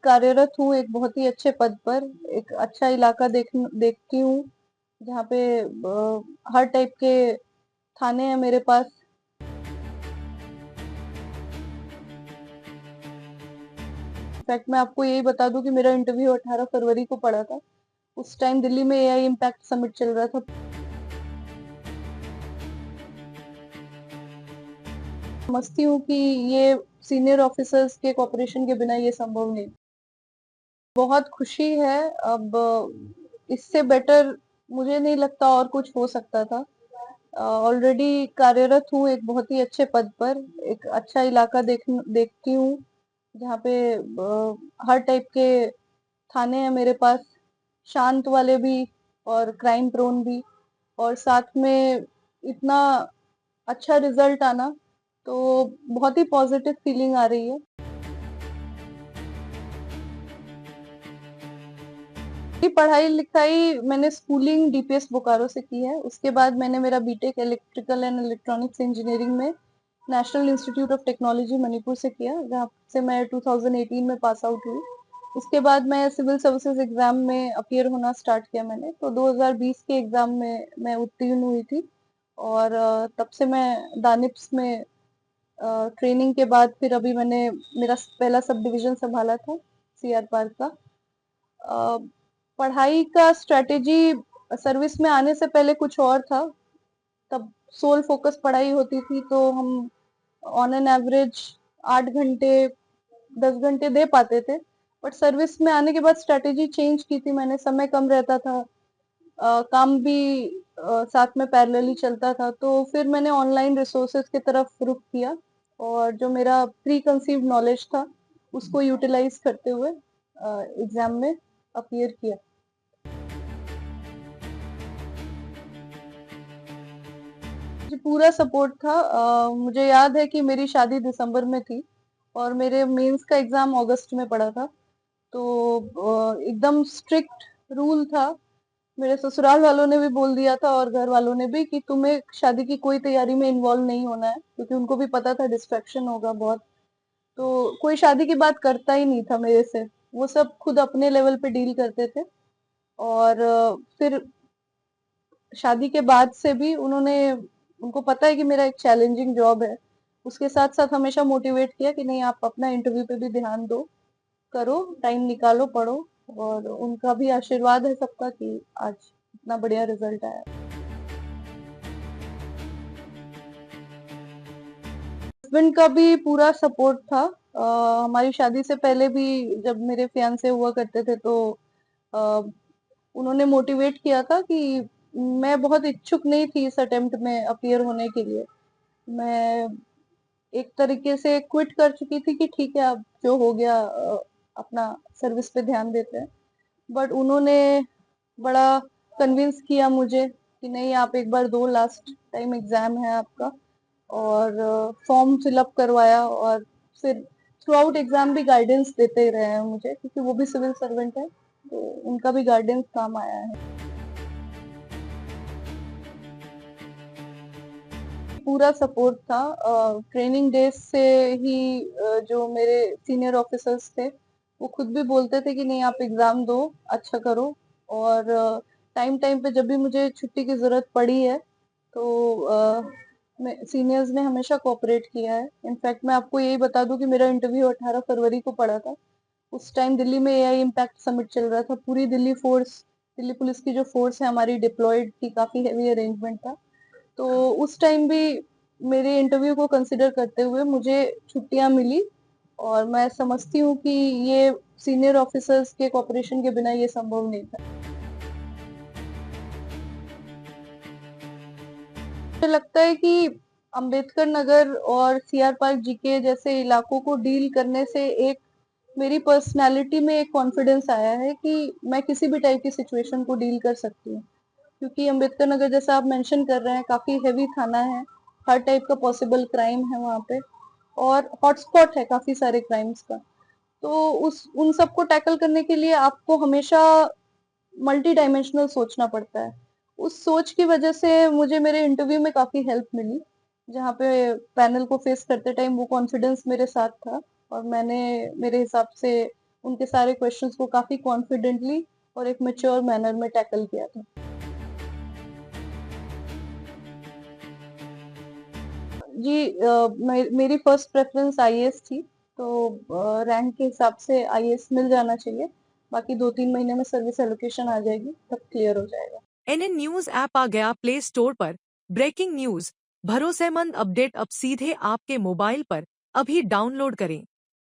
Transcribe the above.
कार्यरत हूँ एक बहुत ही अच्छे पद पर। एक अच्छा इलाका देखती हूँ जहाँ पे हर टाइप के थाने हैं मेरे पास। इनफैक्ट मैं आपको यही बता दूं कि मेरा इंटरव्यू 18 फरवरी को पड़ा था। उस टाइम दिल्ली में एआई इम्पैक्ट समिट चल रहा था। समझती हूँ कि ये सीनियर ऑफिसर्स के कोऑपरेशन के बिना ये संभव नहीं। बहुत खुशी है। अब इससे बेटर मुझे नहीं लगता और कुछ हो सकता था। ऑलरेडी कार्यरत हूँ एक बहुत ही अच्छे पद पर। एक अच्छा इलाका देखती हूँ जहाँ पे हर टाइप के थाने हैं मेरे पास, शांत वाले भी और क्राइम प्रोन भी। और साथ में इतना अच्छा रिजल्ट आना, तो बहुत ही पॉजिटिव फीलिंग आ रही है। पढ़ाई लिखाई मैंने स्कूलिंग डीपीएस बोकारो से की है। उसके बाद मैंने मेरा BTech electrical and electronics engineering में National Institute of Technology Manipur से किया, जहाँ से मैं 2018 में पास आउट हुई। उसके बाद मैं सिविल सर्विसेज एग्जाम में अपीयर होना स्टार्ट किया मैंने, तो 2020 के एग्जाम में मैं उत्तीर्ण हुई थी। और तब से मैं दानिप्स में ट्रेनिंग के बाद फिर अभी मैंने मेरा पहला सब डिवीजन संभाला था सीआर पार्क का। पढ़ाई का स्ट्रेटेजी सर्विस में आने से पहले कुछ और था। तब सोल फोकस पढ़ाई होती थी, तो हम ऑन एन एवरेज 8 घंटे 10 घंटे दे पाते थे। बट सर्विस में आने के बाद स्ट्रेटेजी चेंज की थी मैंने। समय कम रहता था, काम भी साथ में पैरेलली चलता था, तो फिर मैंने ऑनलाइन रिसोर्सेज की तरफ रुख किया और जो मेरा प्री कंसीव्ड नॉलेज था उसको यूटिलाइज करते हुए एग्जाम में अपीयर किया। जी, पूरा सपोर्ट था। मुझे याद है कि मेरी शादी दिसंबर में थी और मेरे मेंस का एग्जाम अगस्त में पड़ा था। तो एकदम स्ट्रिक्ट रूल था। मेरे ससुराल वालों ने भी बोल दिया था और घर वालों ने भी कि तुम्हें शादी की कोई तैयारी में इन्वॉल्व नहीं होना है, क्योंकि उनको भी पता था डिस्ट्रैक्शन होगा बहुत। तो कोई शादी की बात करता ही नहीं था मेरे से। वो सब खुद अपने लेवल पे डील करते थे। और फिर शादी के बाद से भी उनको पता है कि मेरा एक चैलेंजिंग जॉब है। उसके साथ साथ हमेशा मोटिवेट किया कि नहीं, आप अपना इंटरव्यू पे भी ध्यान दो, करो, टाइम निकालो, पढ़ो। और उनका भी आशीर्वाद है सबका कि आज इतना बढ़िया रिजल्ट आया। हस्बैंड का भी पूरा सपोर्ट था। हमारी शादी से पहले भी जब मेरे फियांसे हुआ करते थे, तो अ, उन्होंने मोटिवेट किया था कि मैं बहुत इच्छुक नहीं थी इस अटेम्प्ट में अपीयर होने के लिए। मैं एक तरीके से क्विट कर चुकी थी कि ठीक है, अब जो हो गया, अपना सर्विस पे ध्यान देते हैं। बट उन्होंने बड़ा कन्विंस किया मुझे कि नहीं, आप एक बार दो, लास्ट टाइम एग्जाम है आपका। और फॉर्म फिलअप करवाया और फिर थ्रू आउट एग्जाम भी गाइडेंस देते रहे हैं मुझे, क्योंकि वो भी सिविल सर्वेंट है, तो उनका भी गाइडेंस काम आया है। पूरा सपोर्ट था। ट्रेनिंग डेज से ही जो मेरे सीनियर ऑफिसर्स थे वो खुद भी बोलते थे कि नहीं, आप एग्जाम दो, अच्छा करो। और टाइम टाइम पे जब भी मुझे छुट्टी की जरूरत पड़ी है, तो सीनियर्स ने हमेशा कोऑपरेट किया है। इनफैक्ट मैं आपको यही बता दूं कि मेरा इंटरव्यू 18 फरवरी को पड़ा था। उस टाइम दिल्ली में एआई इम्पैक्ट समिट चल रहा था। पूरी दिल्ली पुलिस की जो फोर्स है हमारी डिप्लॉयड थी, काफी हेवी अरेंजमेंट था। तो उस टाइम भी मेरे इंटरव्यू को कंसिडर करते हुए मुझे छुट्टियां मिली। और मैं समझती हूँ कि ये सीनियर ऑफिसर्स के कोऑपरेशन के बिना ये संभव नहीं था। मुझे लगता है कि अंबेडकर नगर और सीआर पार्क जीके जैसे इलाकों को डील करने से एक मेरी पर्सनालिटी में एक कॉन्फिडेंस आया है कि मैं किसी भी टाइप की सिचुएशन को डील कर सकती हूँ। क्योंकि अंबेडकर नगर जैसा आप मेंशन कर रहे हैं, काफी हेवी थाना है, हर टाइप का पॉसिबल क्राइम है वहाँ पे, और हॉटस्पॉट है काफी सारे क्राइम्स का। तो उन सबको टैकल करने के लिए आपको हमेशा मल्टी डायमेंशनल सोचना पड़ता है। उस सोच की वजह से मुझे मेरे इंटरव्यू में काफी हेल्प मिली, जहाँ पे पैनल को फेस करते टाइम वो कॉन्फिडेंस मेरे साथ था। और मैंने मेरे हिसाब से उनके सारे क्वेश्चंस को काफी कॉन्फिडेंटली और एक मैच्योर मैनर में टैकल किया था। जी मेरी फर्स्ट प्रेफरेंस आईएएस थी, तो रैंक के हिसाब से आईएएस मिल जाना चाहिए। बाकी 2-3 महीने में सर्विस एलोकेशन आ जाएगी, तब क्लियर हो जाएगा। एनएन न्यूज ऐप आ गया प्ले स्टोर पर। ब्रेकिंग न्यूज, भरोसेमंद अपडेट अब सीधे आपके मोबाइल पर। अभी डाउनलोड करें।